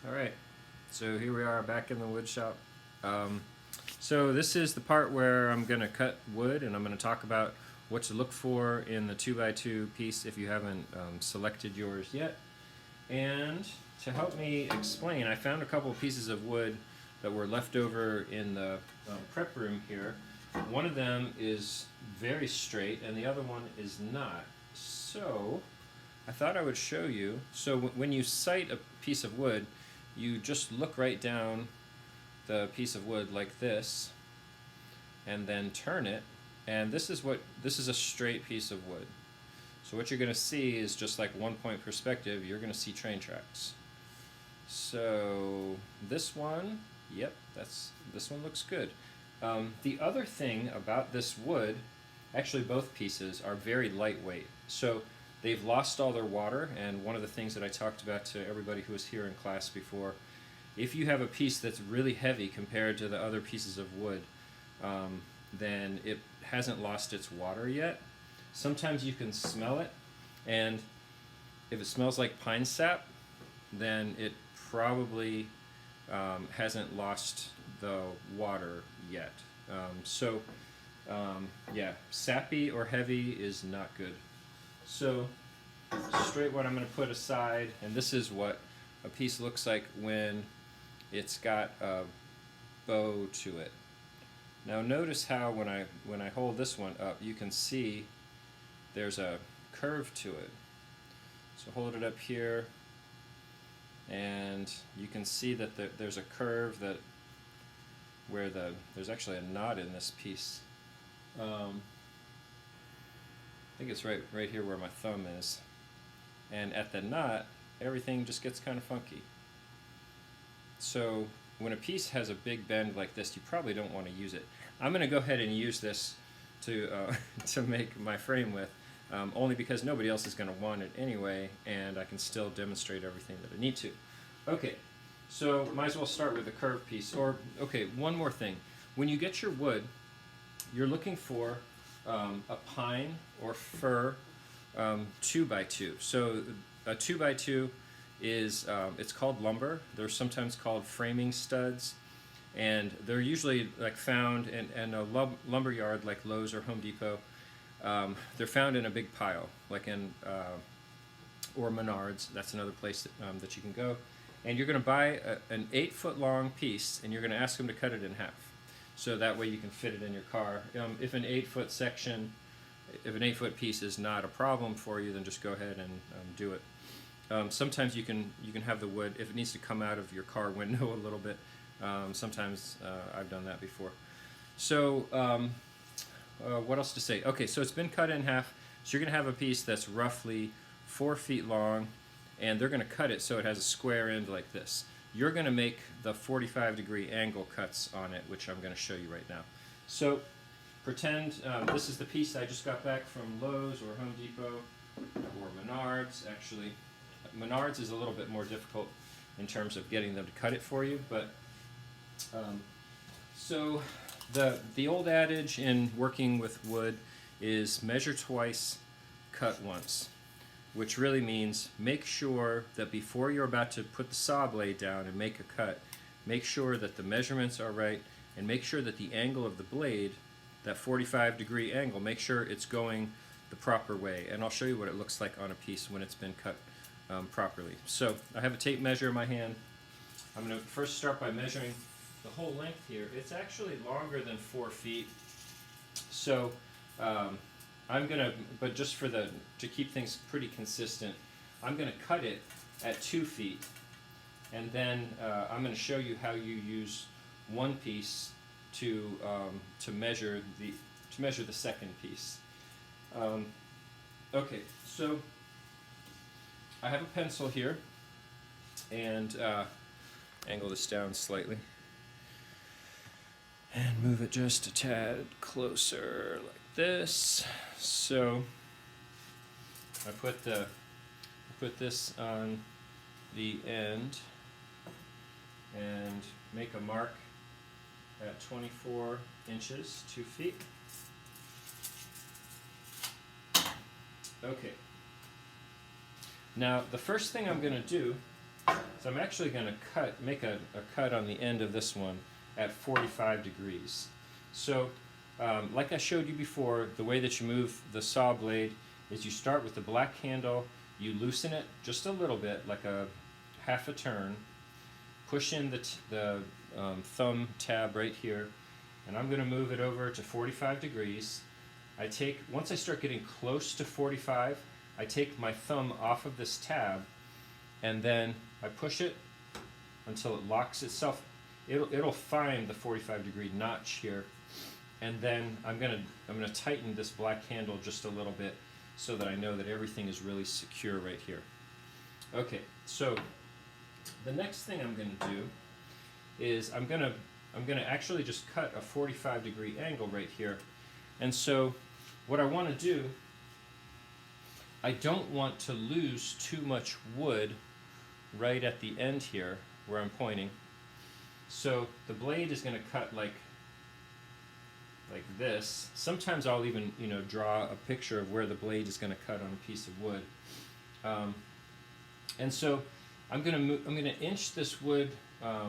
Alright, so here we are back in the wood shop. So this is the part where I'm going to cut wood and I'm going to talk about what to look for in the 2x2 piece if you haven't selected yours yet. And to help me explain, I found a couple of pieces of wood that were left over in the prep room here. One of them is very straight and the other one is not. So I thought I would show you. So when you sight a piece of wood, you just look right down the piece of wood like this and then turn it, and this is a straight piece of wood. So what you're going to see is just like one point perspective, you're going to see train tracks. So this one, yep, this one looks good. The other thing about this wood, actually both pieces are very lightweight. So they've lost all their water, and one of the things that I talked about to everybody who was here in class before, if you have a piece that's really heavy compared to the other pieces of wood, then it hasn't lost its water yet. Sometimes you can smell it, and if it smells like pine sap, then it probably hasn't lost the water yet. Yeah, sappy or heavy is not good. So straight what I'm going to put aside, and this is what a piece looks like when it's got a bow to it. Now notice how when I hold this one up, you can see there's a curve to it. So hold it up here, and you can see that there's a curve that where there's actually a knot in this piece. I think it's right here where my thumb is. And at the knot, everything just gets kind of funky. So when a piece has a big bend like this, you probably don't want to use it. I'm going to go ahead and use this to to make my frame with, only because nobody else is going to want it anyway, and I can still demonstrate everything that I need to. Okay, so might as well start with the curved piece. Or, okay, one more thing. When you get your wood, you're looking for a pine or fir 2x2. So a 2x2 is, it's called lumber. They're sometimes called framing studs, and they're usually like found in a lumber yard like Lowe's or Home Depot. They're found in a big pile, like in or Menards. That's another place that you can go. And you're going to buy an 8-foot long piece, and you're going to ask them to cut it in half, so that way you can fit it in your car. If an 8-foot section, if an 8-foot piece is not a problem for you, then just go ahead and do it. Sometimes you can have the wood, if it needs to come out of your car window a little bit. Sometimes I've done that before. So what else to say? Okay, so it's been cut in half. So you're going to have a piece that's roughly 4 feet long, and they're going to cut it so it has a square end like this. You're going to make the 45-degree angle cuts on it, which I'm going to show you right now. So pretend this is the piece I just got back from Lowe's or Home Depot or Menards. Actually, Menards is a little bit more difficult in terms of getting them to cut it for you, but so the old adage in working with wood is measure twice, cut once, which really means make sure that before you're about to put the saw blade down and make a cut, make sure that the measurements are right, and make sure that the angle of the blade, that 45-degree angle, make sure it's going the proper way. And I'll show you what it looks like on a piece when it's been cut properly. So I have a tape measure in my hand. I'm going to first start by measuring the whole length here. It's actually longer than 4 feet. So I'm going to, but just to keep things pretty consistent, I'm going to cut it at 2 feet. And then I'm going to show you how you use one piece to measure the second piece. Okay, so I have a pencil here, and angle this down slightly and move it just a tad closer like this. So I put this on the end and make a mark at 24 inches, 2 feet. Okay. Now the first thing I'm going to do So I'm actually going to make a cut on the end of this one at 45 degrees. So like I showed you before, the way that you move the saw blade is you start with the black handle, you loosen it just a little bit, like a half a turn, push in the thumb tab right here, and I'm going to move it over to 45 degrees. Once I start getting close to 45, I take my thumb off of this tab, and then I push it until it locks itself. It'll find the 45 degree notch here, and then I'm gonna tighten this black handle just a little bit so that I know that everything is really secure right here. Okay, so the next thing I'm gonna do is I'm gonna actually just cut a 45 degree angle right here. And so what I want to do, I don't want to lose too much wood right at the end here where I'm pointing. So the blade is going to cut like this. Sometimes I'll even draw a picture of where the blade is going to cut on a piece of wood. And so I'm going to inch this wood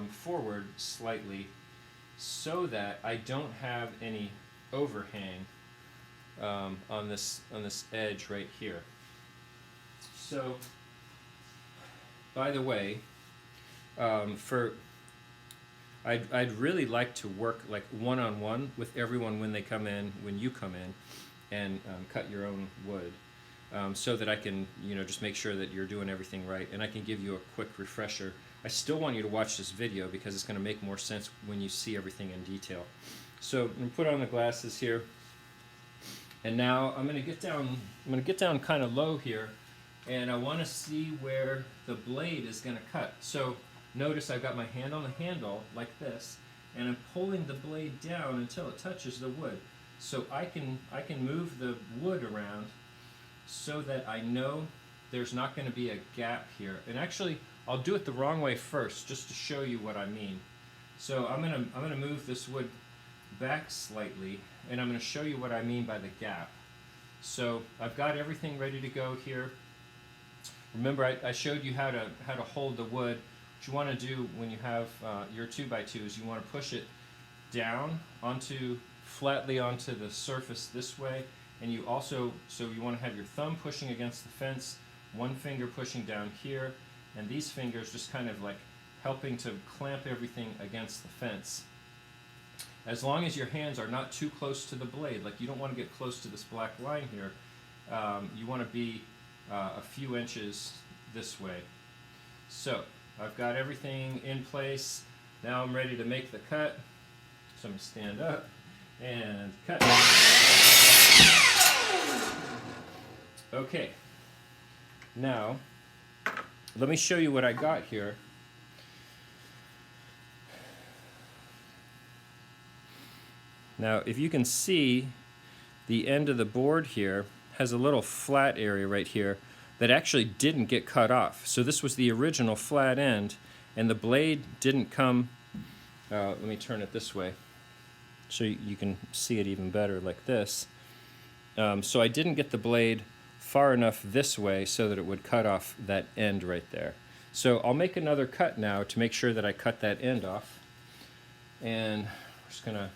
forward slightly so that I don't have any overhang on this edge right here. So, by the way, I'd really like to work like one-on-one with everyone when you come in, and cut your own wood, so that I can just make sure that you're doing everything right, and I can give you a quick refresher. I still want you to watch this video because it's going to make more sense when you see everything in detail. So I'm going to put on the glasses here. And now I'm going to get down kind of low here, and I want to see where the blade is going to cut. So notice I've got my hand on the handle like this, and I'm pulling the blade down until it touches the wood. So I can move the wood around so that I know there's not going to be a gap here. And actually, I'll do it the wrong way first, just to show you what I mean. So I'm gonna move this wood back slightly, and I'm going to show you what I mean by the gap. So I've got everything ready to go here. Remember, I showed you how to hold the wood. What you want to do when you have your 2x2 is you want to push it down flatly onto the surface this way, and you want to have your thumb pushing against the fence, one finger pushing down here, and these fingers just kind of like helping to clamp everything against the fence. As long as your hands are not too close to the blade, like you don't want to get close to this black line here, you want to be a few inches this way. So I've got everything in place. Now I'm ready to make the cut. So I'm going to stand up and cut. Okay, now let me show you what I got here. Now, if you can see, the end of the board here has a little flat area right here that actually didn't get cut off. So this was the original flat end, and the blade didn't come, let me turn it this way so you can see it even better like this. So I didn't get the blade far enough this way so that it would cut off that end right there. So I'll make another cut now to make sure that I cut that end off. And we're just going to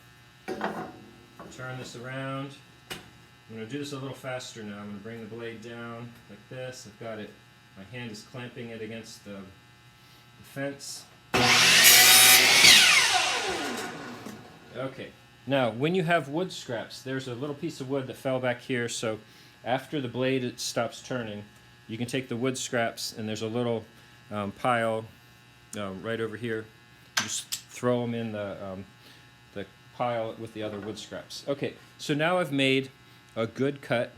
turn this around. I'm going to do this a little faster now. I'm going to bring the blade down like this. I've got it, my hand is clamping it against the fence. Okay, now when you have wood scraps, there's a little piece of wood that fell back here, so after the blade stops turning, you can take the wood scraps, and there's a little pile right over here. You just throw them in the pile with the other wood scraps. Okay, so now I've made a good cut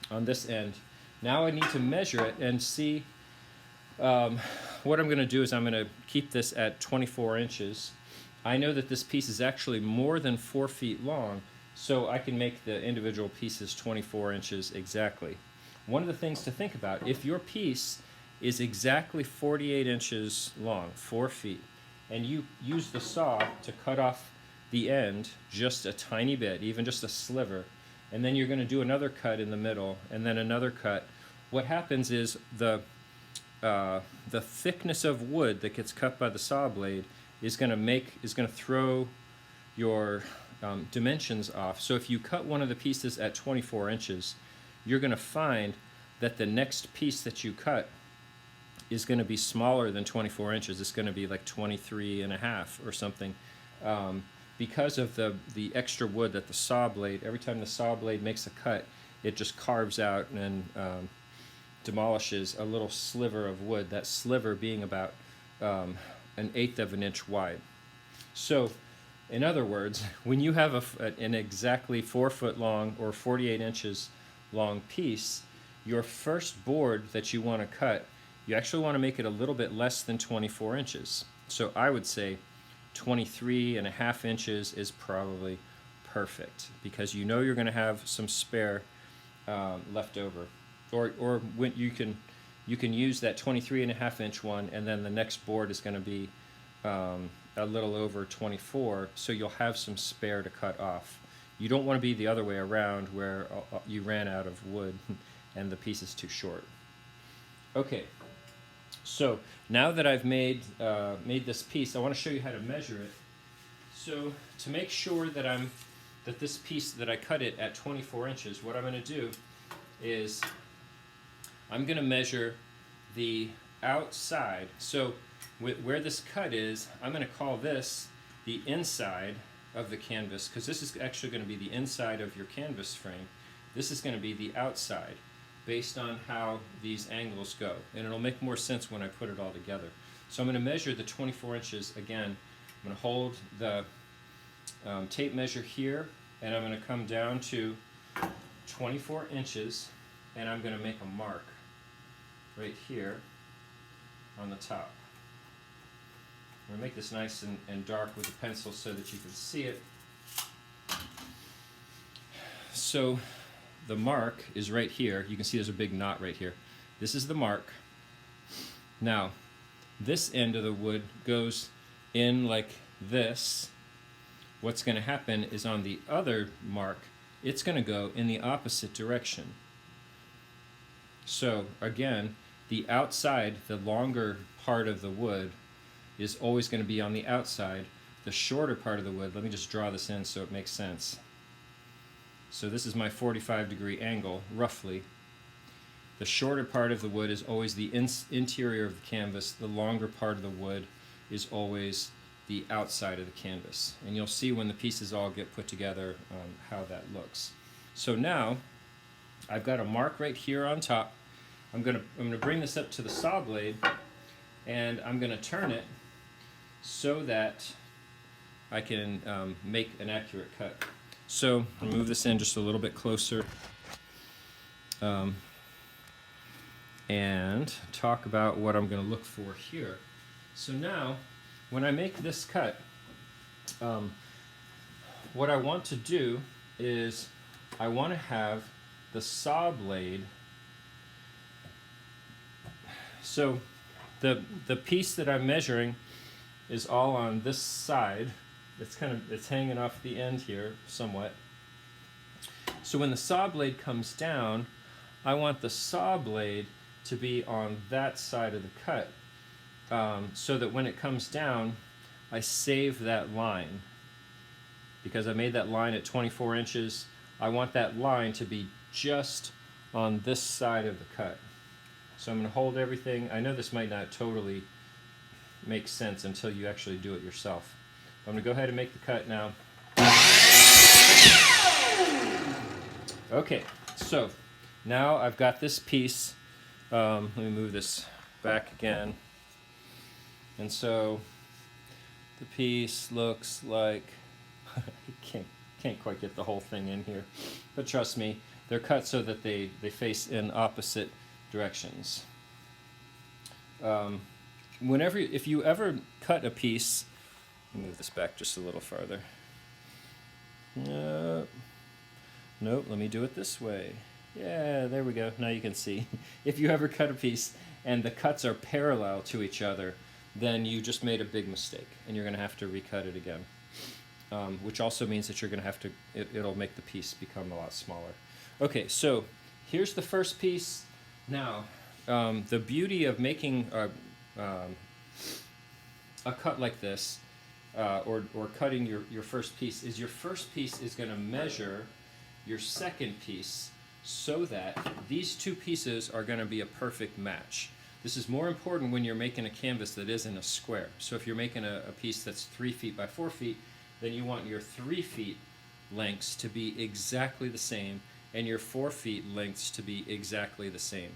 on this end. Now I need to measure it and see. What I'm going to do is I'm going to keep this at 24 inches. I know that this piece is actually more than 4 feet long, so I can make the individual pieces 24 inches exactly. One of the things to think about, if your piece is exactly 48 inches long, 4 feet, and you use the saw to cut off the end just a tiny bit, even just a sliver, and then you're going to do another cut in the middle, and then another cut, what happens is the the thickness of wood that gets cut by the saw blade is going to throw your dimensions off. So if you cut one of the pieces at 24 inches, you're going to find that the next piece that you cut is going to be smaller than 24 inches. It's going to be like 23 and a half or something, because of the extra wood that the saw blade, every time the saw blade makes a cut, it just carves out and demolishes a little sliver of wood, that sliver being about 1/8 of an inch wide. So in other words, when you have an exactly 4 foot long or 48 inches long piece, your first board that you want to cut, you actually want to make it a little bit less than 24 inches. So I would say 23.5 inches is probably perfect, because you know you're going to have some spare left over. Or when you can use that 23.5 inch one, and then the next board is going to be a little over 24, so you'll have some spare to cut off. You don't want to be the other way around, where you ran out of wood and the piece is too short. Okay, so now that I've made this piece, I want to show you how to measure it. So to make sure that this piece, that I cut it at 24 inches, what I'm going to do is I'm going to measure the outside. So where this cut is, I'm going to call this the inside of the canvas, because this is actually going to be the inside of your canvas frame. This is going to be the outside, based on how these angles go. And it'll make more sense when I put it all together. So I'm going to measure the 24 inches again. I'm going to hold the tape measure here, and I'm going to come down to 24 inches, and I'm going to make a mark right here on the top. I'm going to make this nice and dark with a pencil so that you can see it. So the mark is right here. You can see there's a big knot right here. This is the mark. Now, this end of the wood goes in like this. What's going to happen is on the other mark, it's going to go in the opposite direction. So again, the outside, the longer part of the wood, is always going to be on the outside. The shorter part of the wood, let me just draw this in so it makes sense. So this is my 45-degree angle, roughly. The shorter part of the wood is always the interior of the canvas. The longer part of the wood is always the outside of the canvas. And you'll see when the pieces all get put together how that looks. So now, I've got a mark right here on top. I'm gonna bring this up to the saw blade, and I'm gonna turn it so that I can make an accurate cut. So I'll move this in just a little bit closer and talk about what I'm going to look for here. So now, when I make this cut, what I want to do is I want to have the saw blade. So the piece that I'm measuring is all on this side. It's hanging off the end here somewhat. So when the saw blade comes down, I want the saw blade to be on that side of the cut, so that when it comes down, I save that line. Because I made that line at 24 inches, I want that line to be just on this side of the cut. So I'm going to hold everything. I know this might not totally make sense until you actually do it yourself. I'm going to go ahead and make the cut now. Okay, so now I've got this piece. Let me move this back again. And so the piece looks like I can't quite get the whole thing in here, but trust me, they're cut so that they face in opposite directions. If you ever cut a piece, move this back just a little farther. Nope, let me do it this way. Yeah, there we go. Now you can see. If you ever cut a piece and the cuts are parallel to each other, then you just made a big mistake, and you're going to have to recut it again. Which also means that you're going to have to, it'll make the piece become a lot smaller. Okay, so here's the first piece. Now, the beauty of making a cut like this, or cutting your first piece, is your first piece is going to measure your second piece so that these two pieces are going to be a perfect match. This is more important when you're making a canvas that isn't a square. So if you're making a piece that's 3 feet by 4 feet, then you want your 3 feet lengths to be exactly the same and your 4 feet lengths to be exactly the same.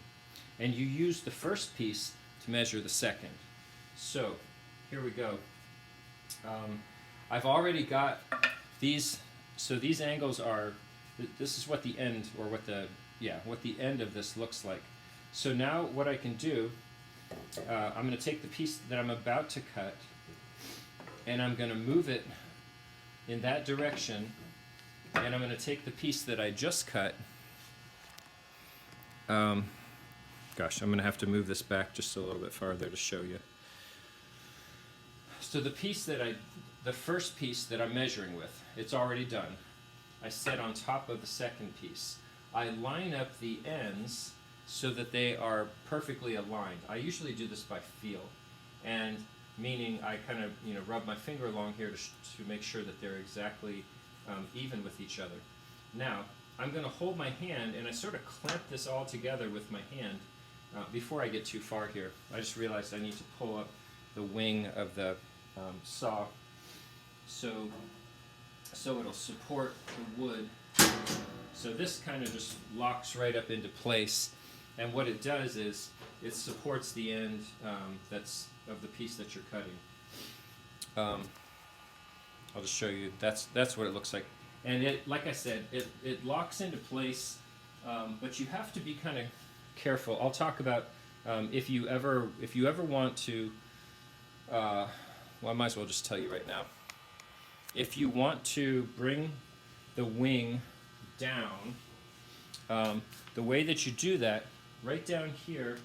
And you use the first piece to measure the second. So here we go. I've already got these, so these angles are, this is what the end, or what the end of this looks like. So now what I can do, I'm going to take the piece that I'm about to cut, and I'm going to move it in that direction, and I'm going to take the piece that I just cut. Gosh, I'm going to have to move this back just a little bit farther to show you. So the first piece that I'm measuring with, it's already done. I set on top of the second piece. I line up the ends so that they are perfectly aligned. I usually do this by feel, and meaning I kind of rub my finger along here to make sure that they're exactly even with each other. Now I'm going to hold my hand and I sort of clamp this all together with my hand. Before I get too far here, I just realized I need to pull up the wing of the saw so it'll support the wood. So this kind of just locks right up into place, and what it does is it supports the end that's of the piece that you're cutting. I'll just show you. That's what it looks like, and it, like I said, it locks into place, but you have to be kind of careful. I'll talk about if you ever want to. Well, I might as well just tell you right now. If you want to bring the wing down, the way that you do that, right down here,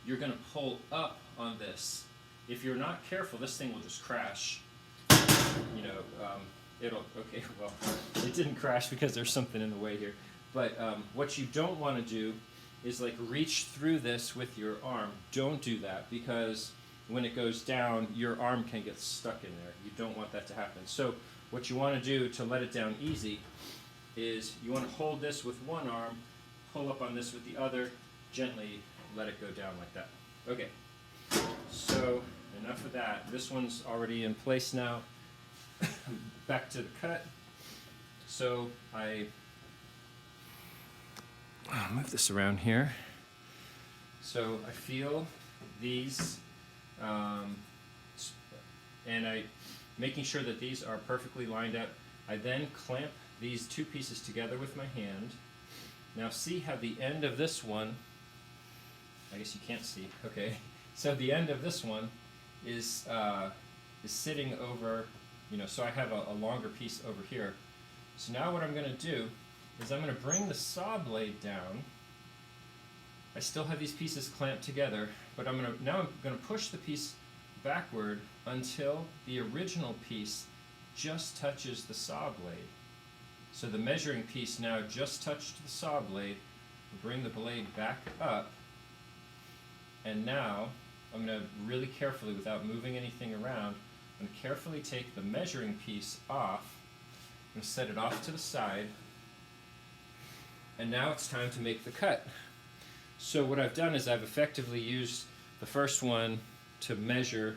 you're going to pull up on this. If you're not careful, this thing will just crash. Okay, well, it didn't crash because there's something in the way here. But what you don't want to do is like reach through this with your arm. Don't do that, because when it goes down, your arm can get stuck in there. You don't want that to happen. So what you want to do to let it down easy is you want to hold this with one arm, pull up on this with the other, gently let it go down like that. Okay, so enough of that. This one's already in place now. Back to the cut. So I'll move this around here. So I feel these, and making sure that these are perfectly lined up. I then clamp these two pieces together with my hand. Now see how the end of this one, I guess you can't see, okay. So the end of this one is sitting over, so I have a longer piece over here. So now what I'm going to do is I'm going to bring the saw blade down. I still have these pieces clamped together, but I'm going to push the piece backward until the original piece just touches the saw blade. So the measuring piece now just touched the saw blade. Bring the blade back up, and now I'm going to really carefully, without moving anything around, I'm going to carefully take the measuring piece off. I'm going to set it off to the side, and now it's time to make the cut. So what I've done is I've effectively used the first one to measure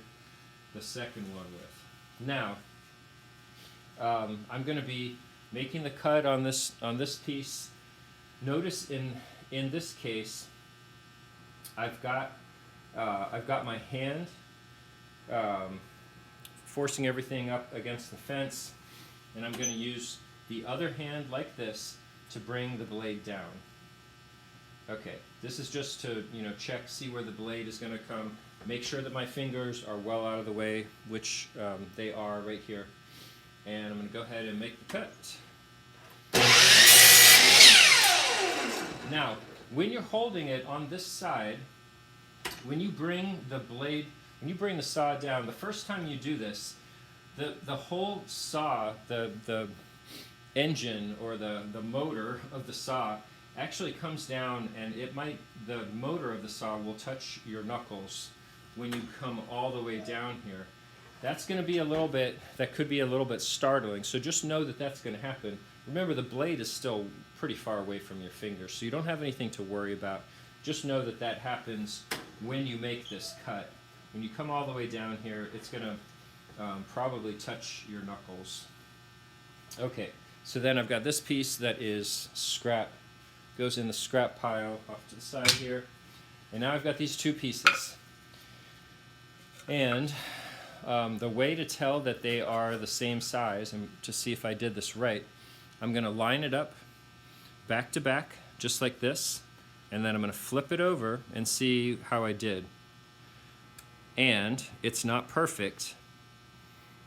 the second one with. Now, I'm going to be making the cut on this piece. Notice in this case, I've got my hand forcing everything up against the fence, and I'm going to use the other hand like this to bring the blade down. Okay, this is just to check, see where the blade is going to come. Make sure that my fingers are well out of the way, which they are right here. And I'm going to go ahead and make the cut. Now, when you're holding it on this side, when you bring the saw down, the first time you do this, the whole saw, the engine or the motor of the saw actually comes down, and the motor of the saw will touch your knuckles when you come all the way down here. That's going to be that could be a little bit startling, so just know that that's going to happen. Remember, the blade is still pretty far away from your fingers, so you don't have anything to worry about. Just know that that happens when you make this cut. When you come all the way down here, it's going to probably touch your knuckles. Okay, so then I've got this piece that is scrap. Goes in the scrap pile off to the side here. And now I've got these two pieces. And the way to tell that they are the same size, and to see if I did this right, I'm going to line it up back to back, just like this, and then I'm going to flip it over and see how I did. And it's not perfect.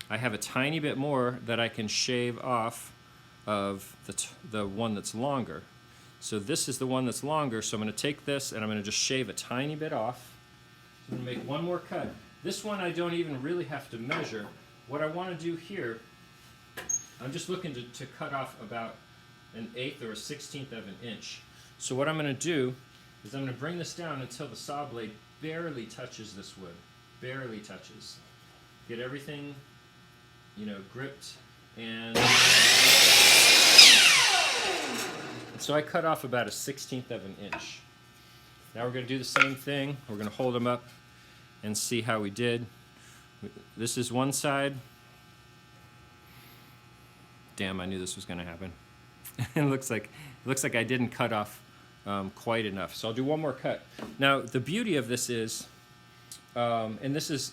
I have a tiny bit more that I can shave off of the one that's longer. So this is the one that's longer, so I'm going to take this and I'm going to just shave a tiny bit off. So I'm going to make one more cut. This one I don't even really have to measure. What I want to do here, I'm just looking to cut off about 1/8 or 1/16 of an inch. So what I'm going to do is I'm going to bring this down until the saw blade barely touches this wood. Barely touches. Get everything, gripped, and so I cut off about 1/16 of an inch. Now we're going to do the same thing. We're going to hold them up and see how we did. This is one side. Damn, I knew this was going to happen. It looks like I didn't cut off quite enough. So I'll do one more cut. Now the beauty of this is, and this is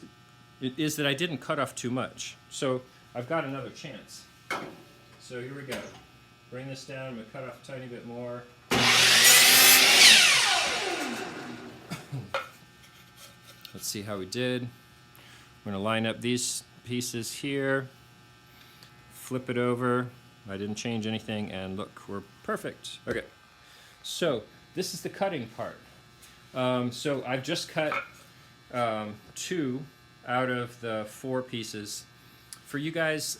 that I didn't cut off too much. So I've got another chance. So here we go. Bring this down. I'm going to cut off a tiny bit more. Let's see how we did. We're going to line up these pieces here. Flip it over. I didn't change anything, and look, we're perfect. Okay. So this is the cutting part. So I've just cut 2 out of the 4 pieces. For you guys,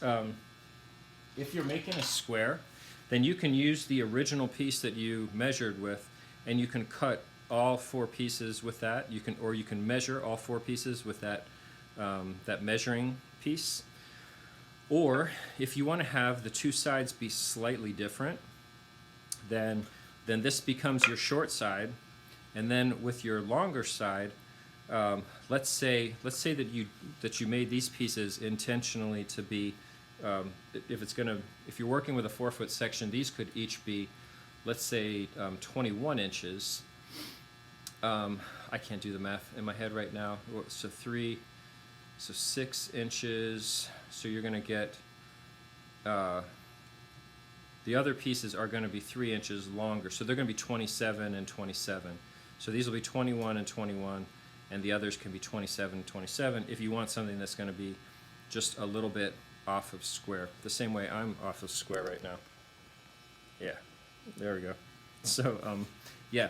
if you're making a square, then you can use the original piece that you measured with, and you can cut all 4 pieces with that. Or you can measure all 4 pieces with that measuring piece. Or if you want to have the 2 sides be slightly different, then this becomes your short side, and then with your longer side, let's say that you made these pieces intentionally to be, if you're working with a 4-foot section, these could each be, let's say, 21 inches. I can't do the math in my head right now. So 6 inches. So you're going to get, the other pieces are going to be 3 inches longer. So they're going to be 27 and 27. So these will be 21 and 21, and the others can be 27 and 27 if you want something that's going to be just a little bit off of square. The same way I'm off of square right now. Yeah, there we go. So, yeah.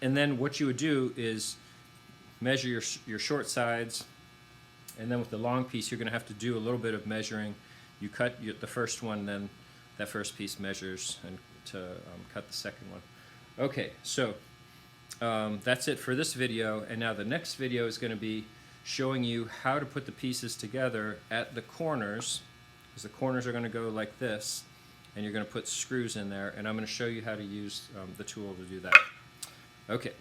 And then what you would do is measure your short sides, and then with the long piece, you're going to have to do a little bit of measuring. You cut the first one, then that first piece measures and to cut the second one. Okay, so that's it for this video, and now the next video is going to be showing you how to put the pieces together at the corners, because the corners are going to go like this, and you're going to put screws in there, and I'm going to show you how to use the tool to do that. Okay.